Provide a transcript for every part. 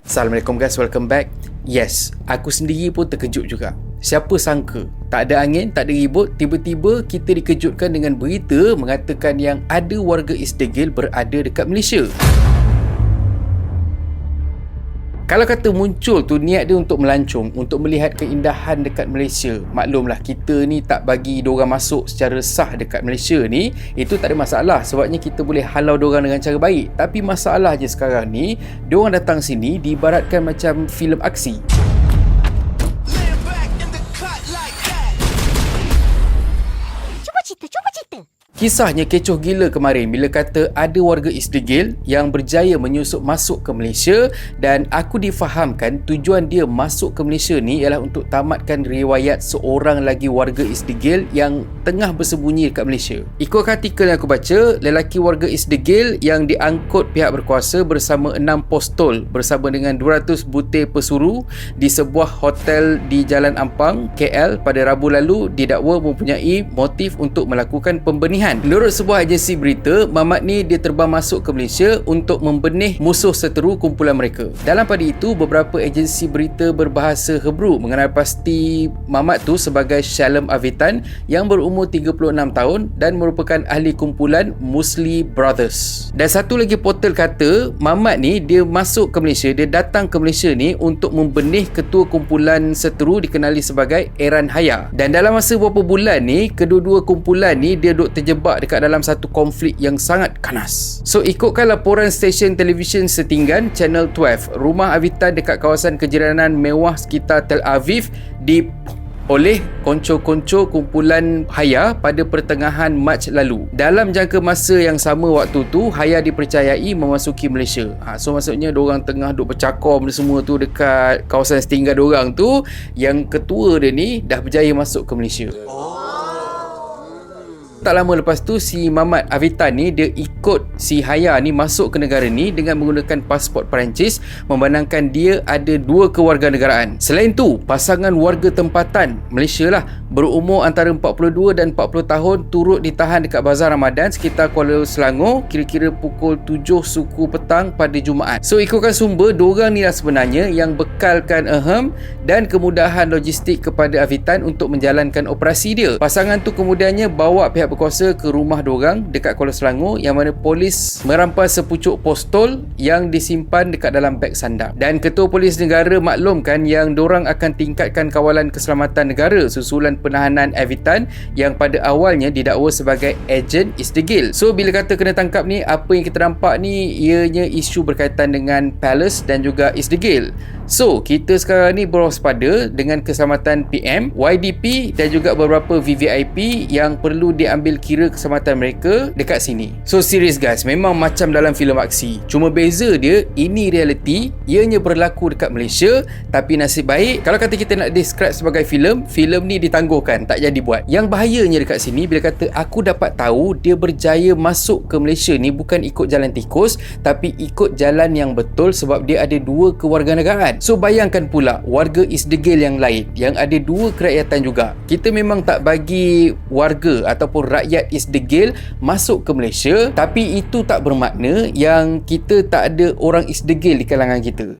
Assalamualaikum guys, welcome back. Yes, aku sendiri pun terkejut juga. Siapa sangka, tak ada angin, tak ada ribut, tiba-tiba kita dikejutkan dengan berita mengatakan yang ada warga East Degil berada dekat Malaysia. Kalau kata muncul tu niat dia untuk melancong, untuk melihat keindahan dekat Malaysia, maklumlah kita ni tak bagi diorang masuk secara sah dekat Malaysia ni, itu tak ada masalah sebabnya kita boleh halau diorang dengan cara baik. Tapi masalah je sekarang ni, diorang datang sini diibaratkan macam filem aksi. Kisahnya kecoh gila kemarin bila kata ada warga East Degil yang berjaya menyusup masuk ke Malaysia, dan aku difahamkan tujuan dia masuk ke Malaysia ni ialah untuk tamatkan riwayat seorang lagi warga East Degil yang tengah bersembunyi dekat Malaysia. Ikut artikel yang aku baca, lelaki warga East Degil yang diangkut pihak berkuasa bersama 6 postol bersama dengan 200 butir pesuru di sebuah hotel di Jalan Ampang, KL pada Rabu lalu didakwa mempunyai motif untuk melakukan pembenihan. Menurut sebuah agensi berita, Mamat ni dia terbang masuk ke Malaysia untuk membenih musuh seteru kumpulan mereka. Dalam pada itu, beberapa agensi berita berbahasa Hebrew mengenal pasti Mamat tu sebagai Shalom Avitan yang berumur 36 tahun dan merupakan ahli kumpulan Musli Brothers. Dan satu lagi portal kata Mamat ni dia masuk ke Malaysia, dia datang ke Malaysia ni untuk membenih ketua kumpulan seteru dikenali sebagai Eran Haya. Dan dalam masa beberapa bulan ni, kedua-dua kumpulan ni dia duk terjebak dekat dalam satu konflik yang sangat kanas. So ikutkan laporan stesen televisyen setinggan Channel 12, rumah Avitan dekat kawasan kejiranan mewah sekitar Tel Aviv oleh konco-konco kumpulan Haya pada pertengahan Mac lalu. Dalam jangka masa yang sama waktu tu, Haya dipercayai memasuki Malaysia. So maksudnya diorang tengah duk bercakap benda semua tu dekat kawasan setinggan diorang tu, yang ketua dia ni dah berjaya masuk ke Malaysia. Tak lama lepas tu, si Mamat Avitan ni dia ikut si Haya ni masuk ke negara ni dengan menggunakan pasport Perancis, memandangkan dia ada 2 kewarganegaraan. Selain tu, pasangan warga tempatan Malaysia lah berumur antara 42 dan 40 tahun turut ditahan dekat Bazar Ramadan sekitar Kuala Selangor kira-kira pukul 7 suku petang pada Jumaat. So ikutkan sumber, diorang ni lah sebenarnya yang bekalkan dan kemudahan logistik kepada Avitan untuk menjalankan operasi dia. Pasangan tu kemudiannya bawa pihak berkuasa ke rumah diorang dekat Kuala Selangor, yang mana polis merampas sepucuk postol yang disimpan dekat dalam beg sandang. Dan ketua polis negara maklumkan yang diorang akan tingkatkan kawalan keselamatan negara susulan penahanan Avitan yang pada awalnya didakwa sebagai ejen East Degil. So bila kata kena tangkap ni, apa yang kita nampak ni ianya isu berkaitan dengan Palace dan juga East Degil. So kita sekarang ni berwaspada dengan keselamatan PM, YDP dan juga beberapa VVIP yang perlu diambil kira keselamatan mereka dekat sini. So serius guys, memang macam dalam filem aksi. Cuma beza dia, ini reality, ianya berlaku dekat Malaysia. Tapi nasib baik, kalau kata kita nak describe sebagai filem ni ditangguhkan, tak jadi buat. Yang bahayanya dekat sini, bila kata aku dapat tahu dia berjaya masuk ke Malaysia ni bukan ikut jalan tikus, tapi ikut jalan yang betul sebab dia ada 2 kewarganegaraan. So bayangkan pula warga East Degil yang lain yang ada 2 kerakyatan juga. Kita memang tak bagi warga ataupun rakyat East Degil masuk ke Malaysia, tapi itu tak bermakna yang kita tak ada orang East Degil di kalangan kita.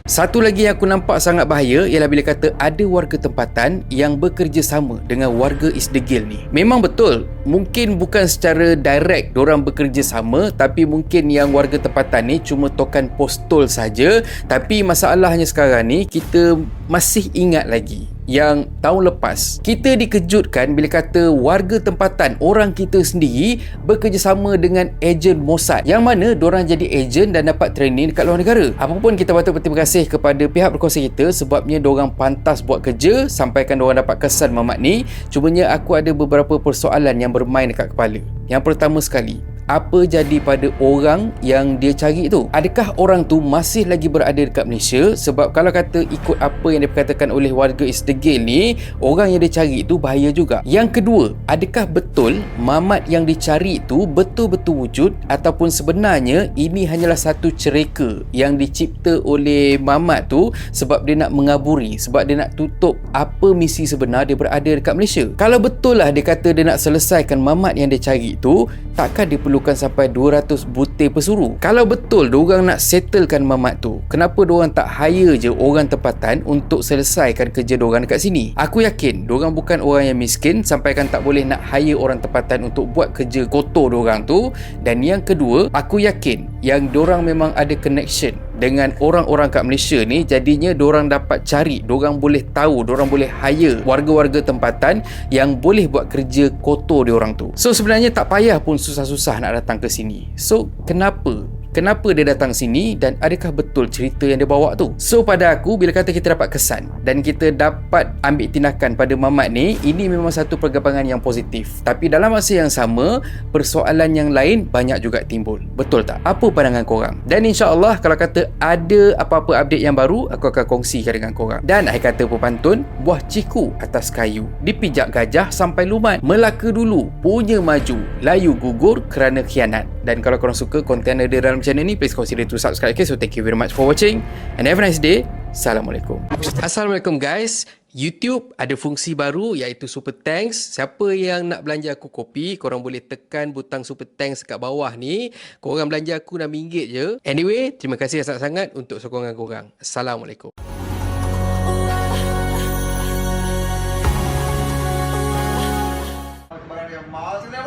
Satu lagi yang aku nampak sangat bahaya ialah bila kata ada warga tempatan yang bekerjasama dengan warga East Degil ni. Memang betul, mungkin bukan secara direct diorang bekerjasama, tapi mungkin yang warga tempatan ni cuma tokan postol saja. Tapi masalahnya sekarang ni kita masih ingat lagi yang tahun lepas kita dikejutkan bila kata warga tempatan, orang kita sendiri bekerjasama dengan ejen Mossad, yang mana diorang jadi ejen dan dapat training dekat luar negara. Apapun kita patut berterima kasih kepada pihak berkuasa kita sebabnya diorang pantas buat kerja sampaikan diorang dapat kesan Mamat ni. Cumanya aku ada beberapa persoalan yang bermain dekat kepala. Yang pertama sekali, apa jadi pada orang yang dia cari tu? Adakah orang tu masih lagi berada dekat Malaysia? Sebab kalau kata ikut apa yang diperkatakan oleh warga Isdegil ni, orang yang dia cari tu bahaya juga. Yang kedua, adakah betul mamat yang dicari tu betul-betul wujud ataupun sebenarnya ini hanyalah satu cereka yang dicipta oleh mamat tu sebab dia nak mengaburi, sebab dia nak tutup apa misi sebenar dia berada dekat Malaysia? Kalau betul lah dia kata dia nak selesaikan mamat yang dia cari tu, takkan diperlukan sampai 200 butir pesuru? Kalau betul diorang nak settlekan mamat tu, kenapa diorang tak hire je orang tempatan untuk selesaikan kerja diorang dekat sini? Aku yakin diorang bukan orang yang miskin sampaikan tak boleh nak hire orang tempatan untuk buat kerja kotor diorang tu. Dan yang kedua, aku yakin yang diorang memang ada connection dengan orang-orang kat Malaysia ni, jadinya diorang dapat cari, diorang boleh tahu, diorang boleh hire warga-warga tempatan yang boleh buat kerja kotor diorang tu. So sebenarnya tak payah pun susah-susah nak datang ke sini. So Kenapa dia datang sini dan adakah betul cerita yang dia bawa tu? So pada aku, bila kata kita dapat kesan dan kita dapat ambil tindakan pada mamat ni, ini memang satu perkembangan yang positif. Tapi dalam masa yang sama, persoalan yang lain banyak juga timbul. Betul tak? Apa pandangan korang? Dan insya-Allah kalau kata ada apa-apa update yang baru, aku akan kongsikan dengan korang. Dan akhir kata pepantun, buah ciku atas kayu, dipijak gajah sampai lumat, Melaka dulu punya maju, layu gugur kerana khianat. Dan kalau korang suka konten ada dalam channel ni, please consider to subscribe. Okay, so thank you very much for watching and have a nice day. Assalamualaikum. Assalamualaikum guys. YouTube ada fungsi baru iaitu Super Thanks. Siapa yang nak belanja aku kopi, korang boleh tekan butang Super Thanks kat bawah ni. Korang belanja aku RM6 je. Anyway, terima kasih sangat-sangat untuk sokongan korang. Assalamualaikum. Barang yang mahal, sini,